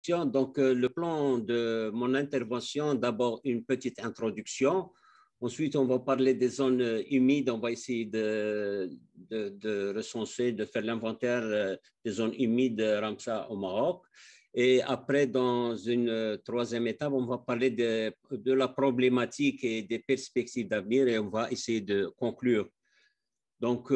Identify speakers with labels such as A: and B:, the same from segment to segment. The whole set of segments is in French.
A: Donc, le plan de mon intervention, d'abord une petite introduction. Ensuite, on va parler des zones humides. On va essayer de recenser, de faire l'inventaire des zones humides de Ramsar au Maroc. Et après, dans une troisième étape, on va parler de la problématique et des perspectives d'avenir et on va essayer de conclure. Donc,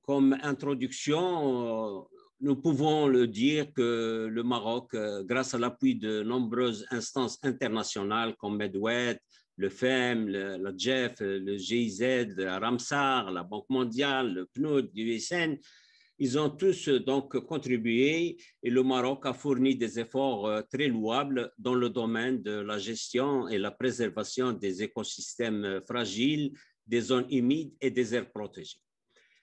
A: comme introduction, nous pouvons le dire que le Maroc, grâce à l'appui de nombreuses instances internationales comme Medwed, le FEM, la GEF, le GIZ, la Ramsar, la Banque mondiale, le PNUD, l'USN, ils ont tous donc contribué et le Maroc a fourni des efforts très louables dans le domaine de la gestion et la préservation des écosystèmes fragiles, des zones humides et des aires protégées.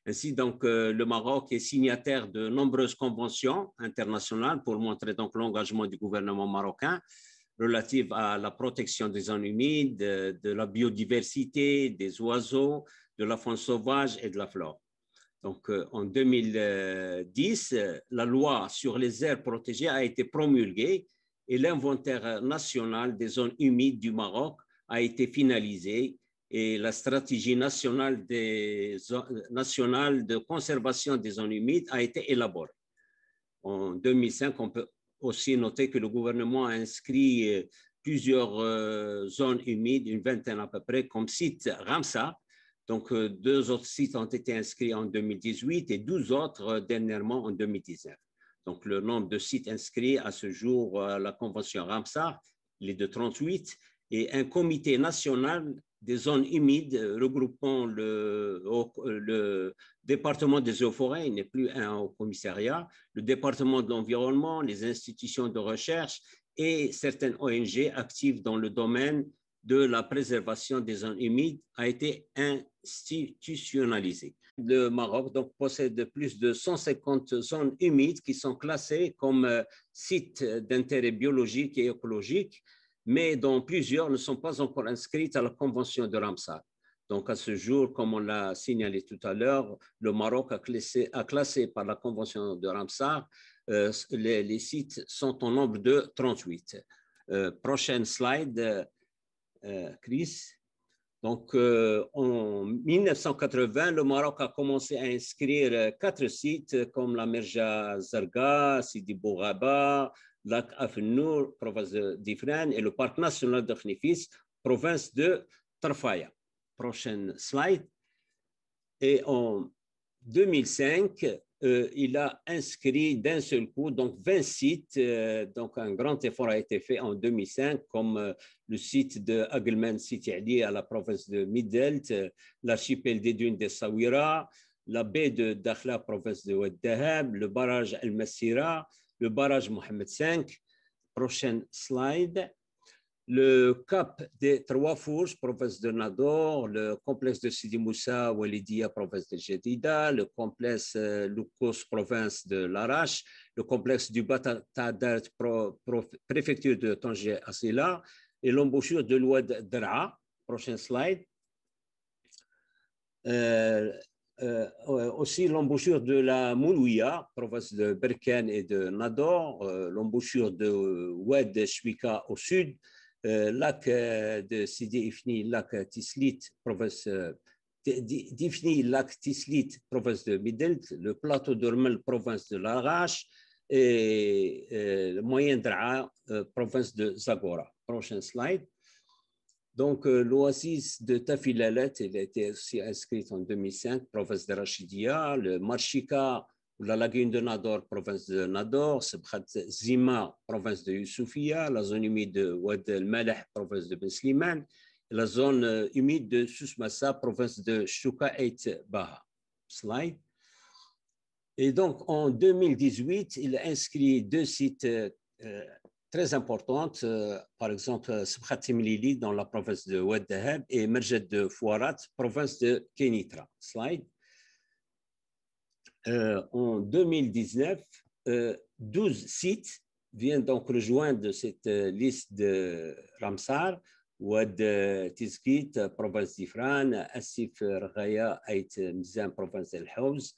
A: Ainsi, donc, le Maroc est signataire de nombreuses conventions internationales pour montrer donc l'engagement du gouvernement marocain relative à la protection des zones humides, de la biodiversité, des oiseaux, de la faune sauvage et de la flore. Donc, en 2010, la loi sur les aires protégées a été promulguée et l'inventaire national des zones humides du Maroc a été finalisé et la stratégie nationale de conservation des zones humides a été élaborée. En 2005, on peut aussi noter que le gouvernement a inscrit plusieurs zones humides, une vingtaine à peu près, comme site Ramsar. Donc, 2 autres sites ont été inscrits en 2018 et 12 autres dernièrement en 2019. Donc, le nombre de sites inscrits à ce jour à la convention Ramsar, il est de 38, et un comité national des zones humides regroupant le département des eaux et forêts, il n'est plus un haut commissariat, le département de l'environnement, les institutions de recherche et certaines ONG actives dans le domaine de la préservation des zones humides a été institutionnalisé. Le Maroc donc, possède plus de 150 zones humides qui sont classées comme sites d'intérêt biologique et écologique, mais dont plusieurs ne sont pas encore inscrites à la Convention de Ramsar. Donc, à ce jour, comme on l'a signalé tout à l'heure, le Maroc a classé par la Convention de Ramsar, les sites sont au nombre de 38. Prochaine slide, Chris. Donc, en 1980, le Maroc a commencé à inscrire 4 sites comme la Merja Zarga, Sidi Bouraba, Lac Afnour, province d'Ifrane, et le parc national de Khnifis, province de Tarfaya. Prochaine slide. Et en 2005, il a inscrit d'un seul coup donc 20 sites. Donc, un grand effort a été fait en 2005, comme le site de Agelman Siti Ali à la province de Midelt, l'archipel des dunes de Sawira, la baie de Dakhla, province de Oued Dahab, le barrage El Massira, le barrage Mohamed V. Prochaine slide. Le cap des Trois Fourches, province de Nador, le complexe de Sidi Moussa, Walidia, province de Jedida, le complexe Loukous, province de Larache, le complexe du Batatadat, préfecture de Tanger Assila, et l'embouchure de l'Oued Dra. Prochaine slide. Aussi l'embouchure de la Moulouia, province de Berkane et de Nador, l'embouchure de Oued Chouika au sud, lac de Sidi Ifni, lac Tislit, province d'Ifni, lac Tislit, province de Midelt, le plateau d'Ormel, province de Larache, et le moyen Draa, province de Zagora. Prochaine slide. Donc, l'oasis de Tafilalet, elle a été aussi inscrite en 2005, province de Rachidia, le Marchika, la lagune de Nador, province de Nador, Sebkhat Zima, province de Youssoufia, la zone humide de Oued El Maleh, province de Ben Slimane, et la zone humide de Sousmassa, province de Chouka et Baha. Slide. Et donc, en 2018, il a inscrit 2 sites très importantes, par exemple Sebkhat Temlili dans la province de Oued Dahab et Merjed de Fouarat, province de Kenitra. Slide. En 2019, 12 sites viennent donc rejoindre cette liste de Ramsar, Oued Tizkit, province d'Ifrane, Assif Rghaya, Ait Mizan, province d'El Haouz,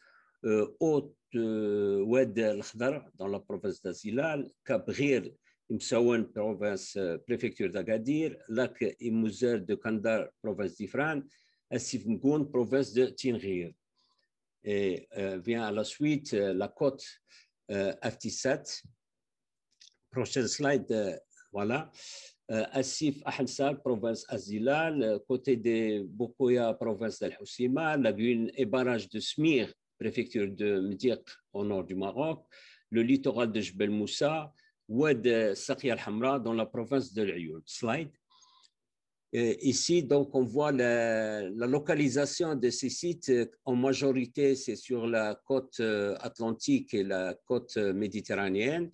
A: Oued El Khdar dans la province d'Azilal, Cap Ghir Imsaouen, province, préfecture d'Agadir, lac Imouzer de Kandar, province d'Ifran, Assif Mgoun, province de Tinghir. Et vient à la suite la côte Aftissat. Prochaine slide, voilà. Assif Ahensal, province Azilal, côté de Bokoya, province d'Al Houssima, lagune et barrage de Smir, préfecture de Mdiq, au nord du Maroc, le littoral de Jbel Moussa, Oued Sakhia al-Hamra, dans la province de l'Ayoun. Slide. Ici, donc, on voit la localisation de ces sites. En majorité, c'est sur la côte atlantique et la côte méditerranéenne.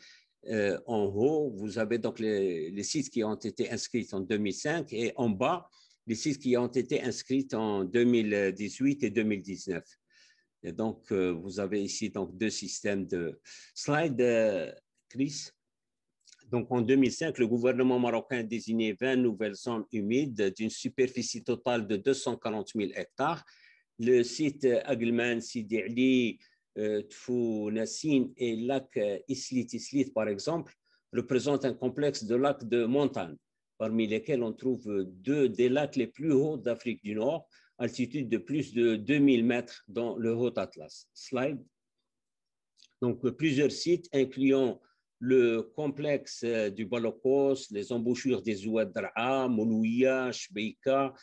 A: En haut, vous avez donc les sites qui ont été inscrits en 2005 et en bas, les sites qui ont été inscrits en 2018 et 2019. Et donc, vous avez ici donc, deux systèmes de slide, Chris. Donc, en 2005, le gouvernement marocain a désigné 20 nouvelles zones humides d'une superficie totale de 240 000 hectares. Le site Aglman, Sidi Ali, Tfou, Nassine et lac Islit, par exemple, représentent un complexe de lacs de montagne, parmi lesquels on trouve deux des lacs les plus hauts d'Afrique du Nord, altitude de plus de 2000 mètres dans le Haut Atlas. Slide. Donc, plusieurs sites incluant le complexe du Balokos, les embouchures des Oued Dra'a, Moulouia, Shbeika,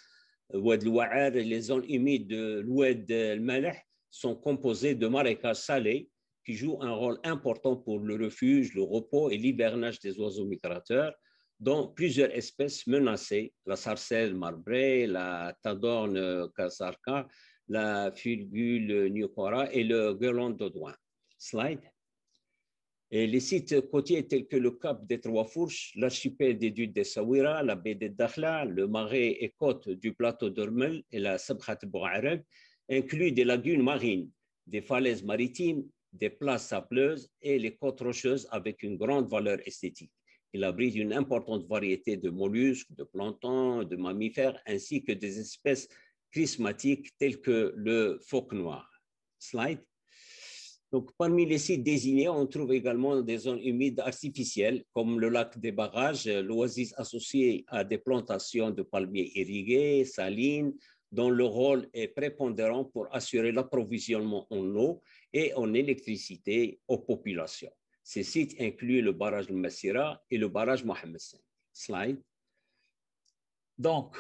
A: Oued Loua'ar et les zones humides de l'Oued El-Maleh sont composées de marécages salés qui jouent un rôle important pour le refuge, le repos et l'hivernage des oiseaux migrateurs, dont plusieurs espèces menacées, la sarcelle marbrée, la tadorne kasarka, la fulgule nucora et le gueulan d'Audouin. Slide. Et les sites côtiers tels que le cap des Trois Fourches, l'archipel des Dunes des Sawira, la baie des Dakhla, le marais et côtes du plateau d'Ormel et la Sabkhat Bouareb incluent des lagunes marines, des falaises maritimes, des places sableuses et les côtes rocheuses avec une grande valeur esthétique. Il abrite une importante variété de mollusques, de plancton, de mammifères, ainsi que des espèces prismatiques telles que le phoque noir. Slide. Donc, parmi les sites désignés, on trouve également des zones humides artificielles, comme le lac des Barrages, l'oasis associé à des plantations de palmiers irrigués, salines, dont le rôle est prépondérant pour assurer l'approvisionnement en eau et en électricité aux populations. Ces sites incluent le barrage de Massira et le barrage Mohamed V. Slide. Donc,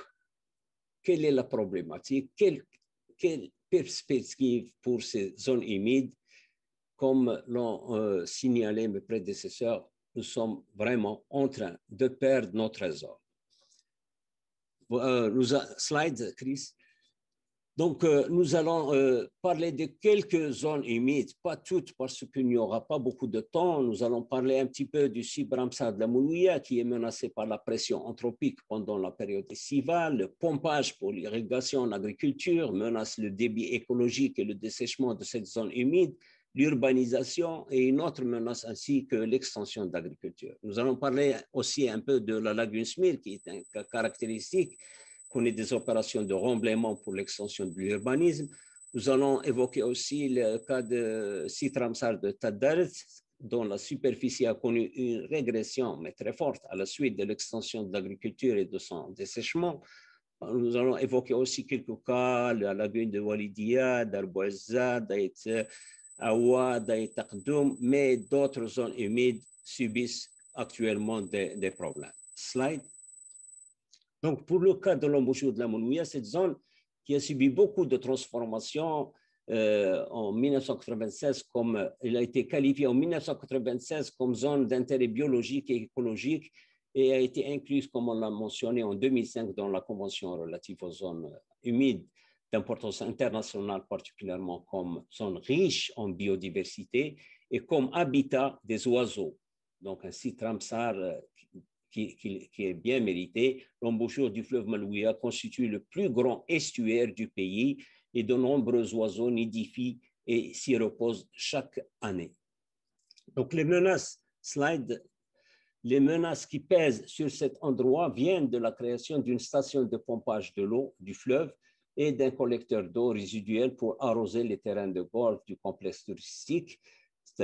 A: quelle est la problématique? Quelle perspective pour ces zones humides? Comme l'ont signalé mes prédécesseurs, nous sommes vraiment en train de perdre nos trésors. Slide, Chris. Donc, nous allons parler de quelques zones humides, pas toutes parce qu'il n'y aura pas beaucoup de temps. Nous allons parler un petit peu du site Ramsar de la Moulouia qui est menacé par la pression anthropique pendant la période estivale. Le pompage pour l'irrigation, l'agriculture menace le débit écologique et le dessèchement de cette zone humide, l'urbanisation et une autre menace ainsi que l'extension de l'agriculture. Nous allons parler aussi un peu de la lagune Smir qui est un cas caractéristique, connaît des opérations de remblaiement pour l'extension de l'urbanisme. Nous allons évoquer aussi le cas de site Ramsar de Taddaret, dont la superficie a connu une régression, mais très forte, à la suite de l'extension de l'agriculture et de son dessèchement. Nous allons évoquer aussi quelques cas, la lagune de Walidia, d'Arbouazza, d'Aït Awa, d'Aït Taqdoum, mais d'autres zones humides subissent actuellement des problèmes. Slide. Donc, pour le cas de l'embouchure de la Moulouia, cette zone qui a subi beaucoup de transformations en 1996, comme elle a été qualifiée en 1996 comme zone d'intérêt biologique et écologique et a été incluse, comme on l'a mentionné, en 2005 dans la Convention relative aux zones humides d'importance internationale, particulièrement comme zone riche en biodiversité et comme habitat des oiseaux. Donc, un site Ramsar qui est bien mérité. L'embouchure du fleuve Malouia constitue le plus grand estuaire du pays et de nombreux oiseaux nidifient et s'y reposent chaque année. Donc, les menaces, slide, les menaces qui pèsent sur cet endroit viennent de la création d'une station de pompage de l'eau du fleuve et d'un collecteur d'eau résiduelle pour arroser les terrains de golf du complexe touristique.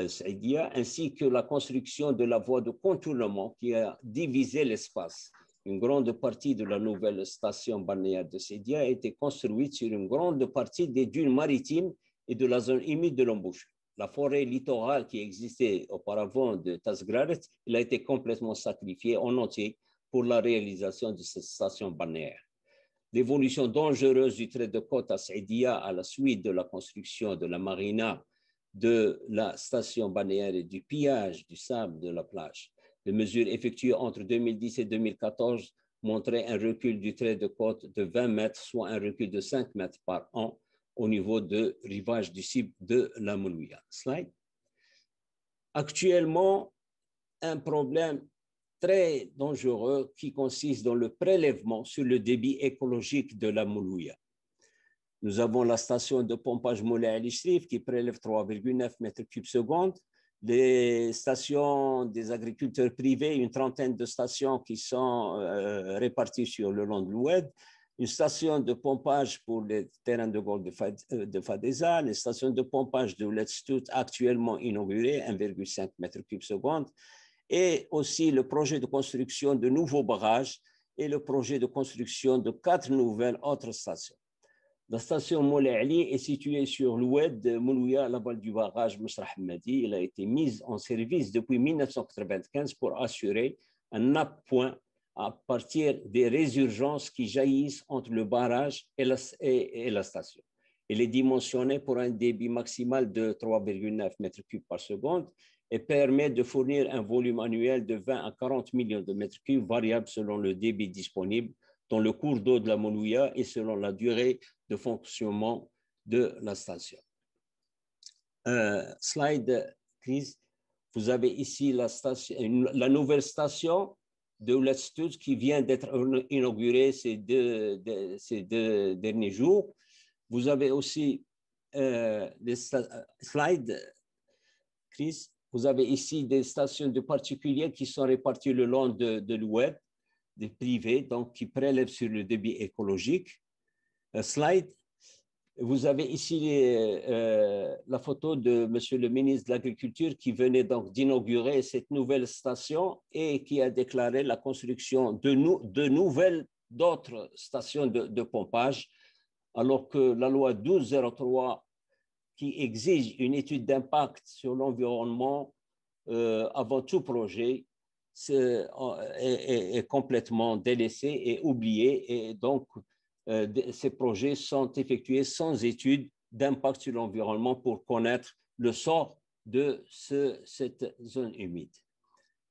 A: Saïdia, ainsi que la construction de la voie de contournement qui a divisé l'espace. Une grande partie de la nouvelle station balnéaire de Saïdia a été construite sur une grande partie des dunes maritimes et de la zone humide de l'embouchure. La forêt littorale qui existait auparavant de Tasgraret, elle a été complètement sacrifiée en entier pour la réalisation de cette station balnéaire. L'évolution dangereuse du trait de côte à Saïdia à la suite de la construction de la marina, de la station balnéaire et du pillage du sable de la plage. Les mesures effectuées entre 2010 et 2014 montraient un recul du trait de côte de 20 mètres, soit un recul de 5 mètres par an au niveau de rivage du site de la Moulouya. Slide. Actuellement, un problème très dangereux qui consiste dans le prélèvement sur le débit écologique de la Moulouya. Nous avons la station de pompage Moulay Ali Shrif qui prélève 3,9 mètres cubes secondes. Les stations des agriculteurs privés, une trentaine de stations qui sont réparties sur le long de l'Oued. Une station de pompage pour les terrains de golf de Fadeza, les stations de pompage de Letstout actuellement inaugurées, 1,5 mètres cubes secondes, et aussi le projet de construction de nouveaux barrages et le projet de construction de 4 nouvelles autres stations. La station Moulay Ali est située sur l'oued de Moulouya, à la balle du barrage Mesrah Hamadi. Elle a été mise en service depuis 1995 pour assurer un appoint à partir des résurgences qui jaillissent entre le barrage et la station. Elle est dimensionnée pour un débit maximal de 3,9 mètres cubes par seconde et permet de fournir un volume annuel de 20 à 40 millions de mètres cubes, variable selon le débit disponible dans le cours d'eau de la Moulouya et selon la durée de fonctionnement de la station. Slide, please. Vous avez ici la nouvelle station de Letstout qui vient d'être inaugurée ces deux derniers jours. Vous avez aussi les slides, Chris. Vous avez ici des stations de particuliers qui sont réparties le long de l'oued, des privés, donc qui prélèvent sur le débit écologique. Slide. Vous avez ici la photo de Monsieur le ministre de l'Agriculture qui venait donc d'inaugurer cette nouvelle station et qui a déclaré la construction d'autres stations de pompage, alors que la loi 1203 qui exige une étude d'impact sur l'environnement avant tout projet est complètement délaissé et oublié, et donc ces projets sont effectués sans étude d'impact sur l'environnement pour connaître le sort de cette zone humide.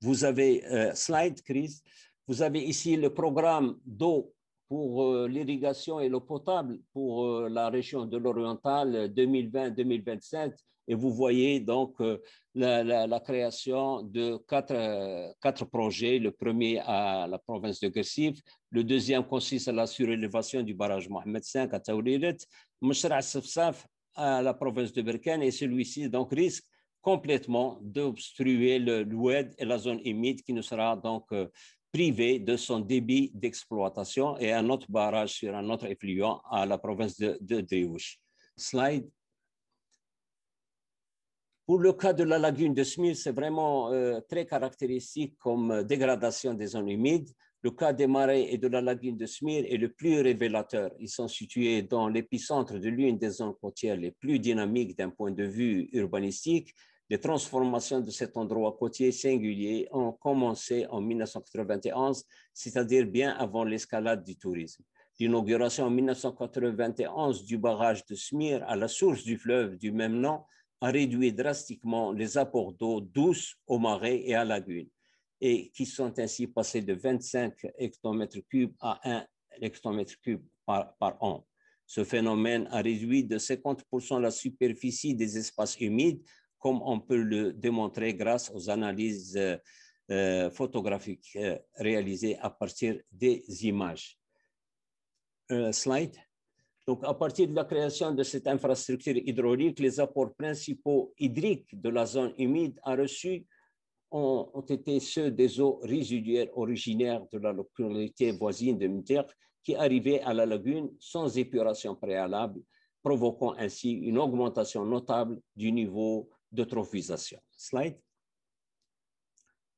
A: Vous avez, slide, Chris, vous avez ici le programme d'eau pour l'irrigation et l'eau potable pour la région de l'Oriental 2020-2027. Et vous voyez donc la création de quatre projets. Le premier à la province de Guersif, le deuxième consiste à la surélévation du barrage Mohamed V à Taouriret, Meshra Safsaf à la province de Berkane, et celui-ci donc risque complètement d'obstruer l'oued et la zone humide qui ne sera donc privé de son débit d'exploitation, et un autre barrage sur un autre effluent à la province de Driouch. Slide. Pour le cas de la lagune de Smir, c'est vraiment très caractéristique comme dégradation des zones humides. Le cas des marais et de la lagune de Smir est le plus révélateur. Ils sont situés dans l'épicentre de l'une des zones côtières les plus dynamiques d'un point de vue urbanistique. Les transformations de cet endroit côtier singulier ont commencé en 1991, c'est-à-dire bien avant l'escalade du tourisme. L'inauguration en 1991 du barrage de Smir à la source du fleuve du même nom a réduit drastiquement les apports d'eau douce aux marais et à la lagune, et qui sont ainsi passés de 25 hectomètres cubes à 1 hectomètre cube par an. Ce phénomène a réduit de 50% la superficie des espaces humides, comme on peut le démontrer grâce aux analyses photographiques réalisées à partir des images. Slide. Donc, à partir de la création de cette infrastructure hydraulique, les apports principaux hydriques de la zone humide ont été ceux des eaux résiduaires originaires de la localité voisine de Mter, qui arrivaient à la lagune sans épuration préalable, provoquant ainsi une augmentation notable du niveau d'eutrophisation. Slide.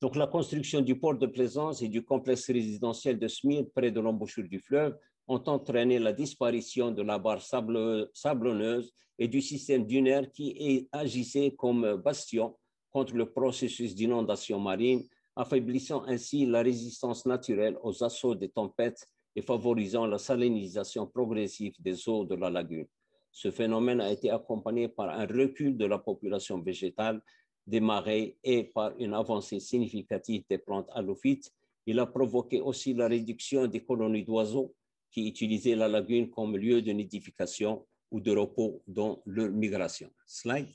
A: Donc, la construction du port de Plaisance et du complexe résidentiel de Smyrne près de l'embouchure du fleuve ont entraîné la disparition de la barre sablonneuse et du système dunaire qui agissait comme bastion contre le processus d'inondation marine, affaiblissant ainsi la résistance naturelle aux assauts des tempêtes et favorisant la salinisation progressive des eaux de la lagune. Ce phénomène a été accompagné par un recul de la population végétale des marais et par une avancée significative des plantes halophytes. Il a provoqué aussi la réduction des colonies d'oiseaux qui utilisaient la lagune comme lieu de nidification ou de repos dans leur migration. Slide.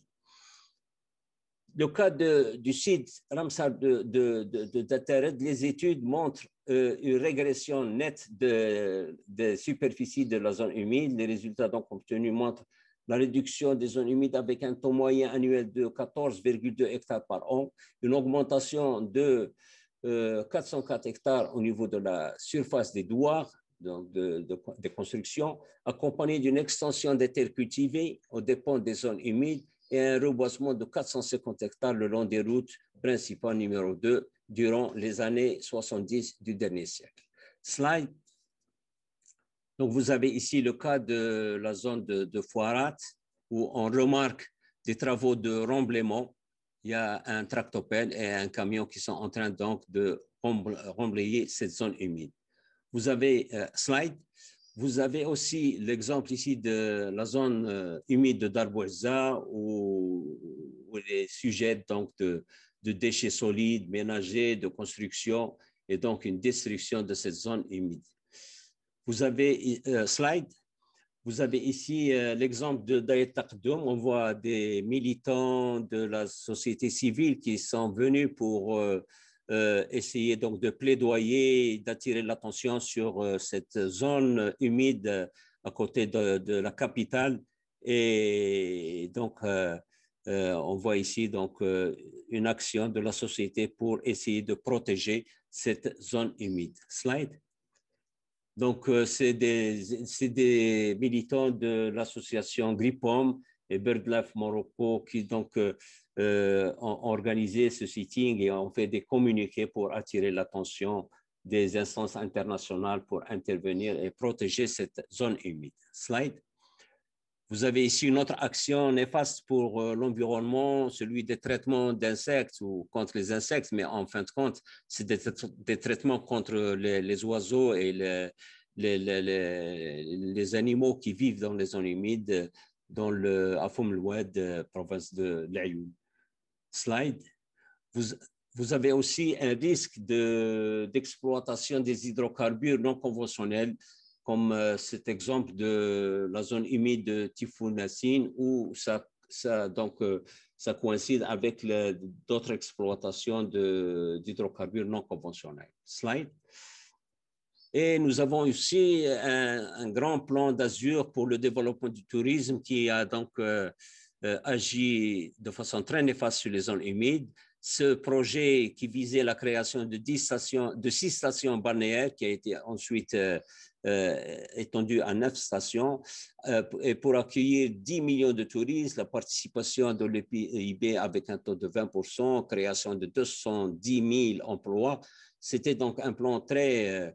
A: Le cas du site Ramsar d'Ataret, les études montrent une régression nette de superficie de la zone humide. Les résultats donc obtenus montrent la réduction des zones humides avec un taux moyen annuel de 14,2 hectares par an, une augmentation de 404 hectares au niveau de la surface des douars, donc des constructions, accompagnée d'une extension des terres cultivées aux dépens des zones humides et un reboisement de 450 hectares le long des routes principales numéro 2 durant les années 70 du dernier siècle. Slide. Donc, vous avez ici le cas de la zone de Foirat, où on remarque des travaux de remblaiement. Il y a un tractopelle et un camion qui sont en train donc de remblayer cette zone humide. Vous avez, slide, vous avez aussi l'exemple ici de la zone humide de Darboisa, où les sujets donc de déchets solides, ménagers, de construction, et donc une destruction de cette zone humide. Vous avez, slide, vous avez ici l'exemple de Daït Takdoum. On voit des militants de la société civile qui sont venus pour essayer donc de plaidoyer, d'attirer l'attention sur cette zone humide à côté de la capitale. Et donc, on voit ici donc une action de la société pour essayer de protéger cette zone humide. Slide. Donc, c'est des militants de l'association Gripom et BirdLife Morocco qui donc ont organisé ce sitting et ont fait des communiqués pour attirer l'attention des instances internationales pour intervenir et protéger cette zone humide. Slide. Vous avez ici une autre action néfaste pour l'environnement, celui des traitements d'insectes ou contre les insectes, mais en fin de compte, c'est des traitements contre les oiseaux et les animaux qui vivent dans les zones humides, dans le Afoum Loued, province de l'Ayoub. Slide. Vous avez aussi un risque d'exploitation des hydrocarbures non conventionnels, comme cet exemple de la zone humide de Tifounassine, où ça coïncide avec d'autres exploitations d'hydrocarbures non conventionnels. Slide. Et nous avons aussi un grand plan d'Azur pour le développement du tourisme qui a donc agi de façon très néfaste sur les zones humides. Ce projet qui visait la création de 6 stations balnéaires qui a été ensuite étendu à 9 stations et pour accueillir 10 millions de touristes, la participation de l'EPIB avec un taux de 20%, création de 210 000 emplois. C'était donc un plan très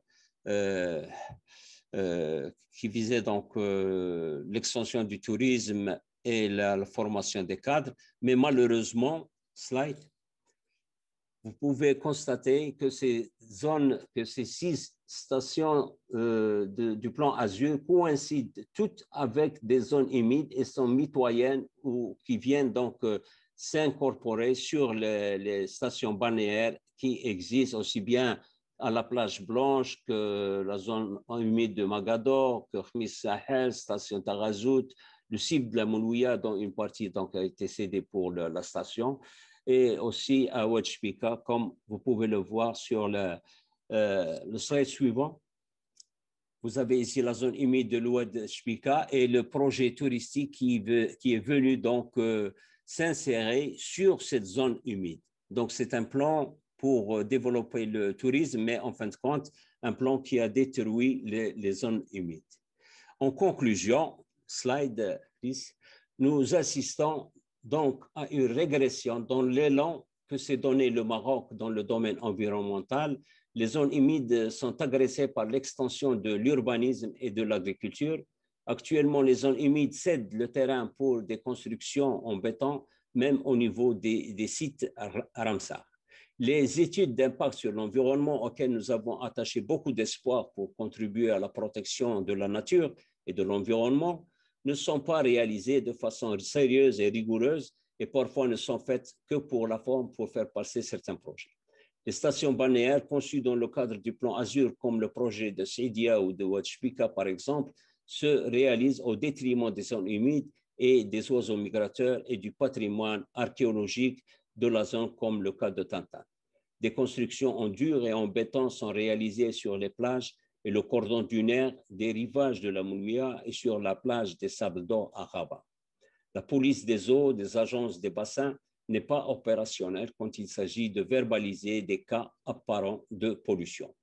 A: qui visait donc l'extension du tourisme et la formation des cadres, mais malheureusement, slide, vous pouvez constater que ces zones, que ces 6 stations du plan Azur coïncident toutes avec des zones humides et sont mitoyennes ou qui viennent donc s'incorporer sur les stations balnéaires qui existent aussi bien à la plage Blanche que la zone humide de Magador, que Khmis Sahel, station Tarazout, le site de la Moulouya dont une partie donc a été cédée pour la station, et aussi à Oued Chpika, comme vous pouvez le voir sur le slide suivant. Vous avez ici la zone humide de l'Oued Chpika et le projet touristique qui est venu donc s'insérer sur cette zone humide. Donc, c'est un plan pour développer le tourisme, mais en fin de compte, un plan qui a détruit les zones humides. En conclusion, slide, please, nous assistons donc à une régression dans l'élan que s'est donné le Maroc dans le domaine environnemental. Les zones humides sont agressées par l'extension de l'urbanisme et de l'agriculture. Actuellement, les zones humides cèdent le terrain pour des constructions en béton, même au niveau des sites Ramsar. Les études d'impact sur l'environnement auxquelles nous avons attaché beaucoup d'espoir pour contribuer à la protection de la nature et de l'environnement ne sont pas réalisées de façon sérieuse et rigoureuse et parfois ne sont faites que pour la forme, pour faire passer certains projets. Les stations balnéaires conçues dans le cadre du plan Azur, comme le projet de Saidia ou de Ouadchbika par exemple, se réalisent au détriment des zones humides et des oiseaux migrateurs et du patrimoine archéologique de la zone, comme le cas de Tantan. Des constructions en dur et en béton sont réalisées sur les plages et le cordon dunaire des rivages de la Mounia et sur la plage des Sables d'Or à Rabat. La police des eaux, des agences des bassins n'est pas opérationnelle quand il s'agit de verbaliser des cas apparents de pollution.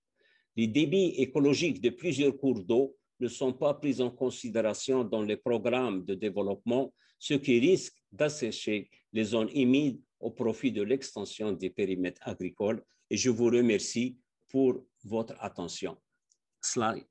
A: Les débits écologiques de plusieurs cours d'eau ne sont pas pris en considération dans les programmes de développement, ce qui risque d'assécher les zones humides au profit de l'extension des périmètres agricoles. Et je vous remercie pour votre attention. Slide.